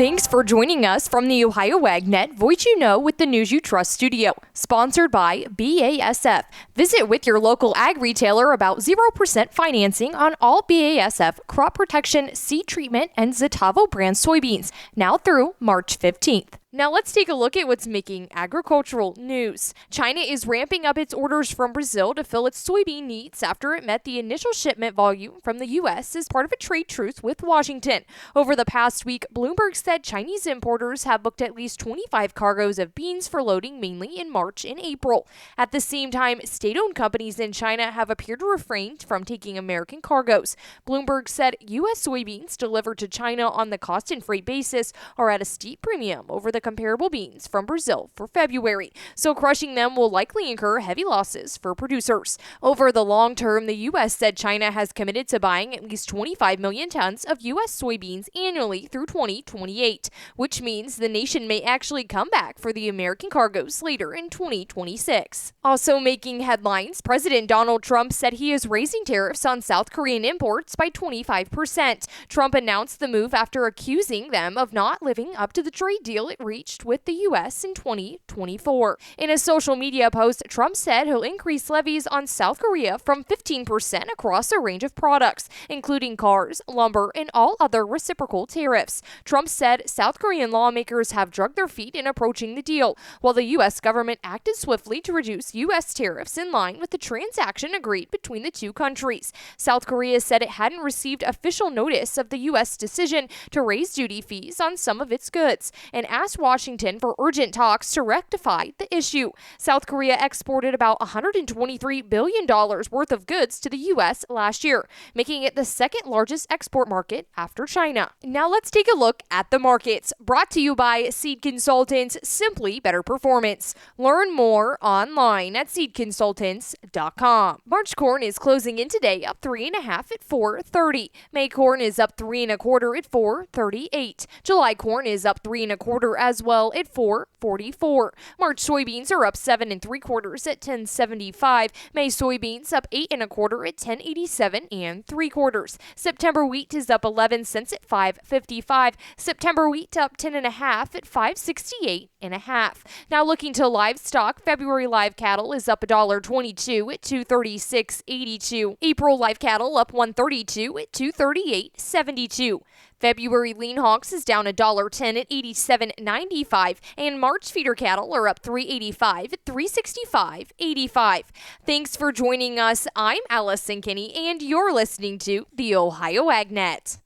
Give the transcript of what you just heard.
Thanks for joining us from the Ohio AgNet Voice You Know with the News You Trust studio, sponsored by BASF. Visit with your local ag retailer about 0% financing on all BASF crop protection, seed treatment, and Zetavo brand soybeans, now through March 15th. Now let's take a look at what's making agricultural news. China is ramping up its orders from Brazil to fill its soybean needs after it met the initial shipment volume from the U.S. as part of a trade truce with Washington. Over the past week, Bloomberg said Chinese importers have booked at least 25 cargoes of beans for loading mainly in March and April. At the same time, state-owned companies in China have appeared to refrain from taking American cargoes. Bloomberg said U.S. soybeans delivered to China on the cost and freight basis are at a steep premium over the comparable beans from Brazil for February, so crushing them will likely incur heavy losses for producers. Over the long term, the U.S. said China has committed to buying at least 25 million tons of U.S. soybeans annually through 2028, which means the nation may actually come back for the American cargoes later in 2026. Also making headlines, President Donald Trump said he is raising tariffs on South Korean imports by 25%. Trump announced the move after accusing them of not living up to the trade deal it reached with the U.S. in 2024. In a social media post, Trump said he'll increase levies on South Korea from 15% across a range of products, including cars, lumber, and all other reciprocal tariffs. Trump said South Korean lawmakers have dragged their feet in approaching the deal, while the U.S. government acted swiftly to reduce U.S. tariffs in line with the transaction agreed between the two countries. South Korea said it hadn't received official notice of the U.S. decision to raise duty fees on some of its goods and asked Washington for urgent talks to rectify the issue. South Korea exported about $123 billion worth of goods to the U.S. last year, making it the second largest export market after China. Now let's take a look at the markets, brought to you by Seed Consultants, simply better performance. Learn more online at seedconsultants.com. March corn is closing in today up 3.5 at $4.30. May corn is up 3.25 at $4.38. July corn is up 3.25 as well at $4.44. March soybeans are up 7.75 at $10.75. May soybeans up 8.25 at $10.87 September wheat is up 11 cents at $5.55. September wheat up 10.5 at $5.68. Now looking to livestock, February live cattle is up $1.22 at $236.82. April live cattle up $1.32 at $238.72. February lean hogs is down $1.10 at $87.95, and March feeder cattle are up $3.85 at $365.85. Thanks for joining us. I'm Allison Kinney, and you're listening to the Ohio AgNet.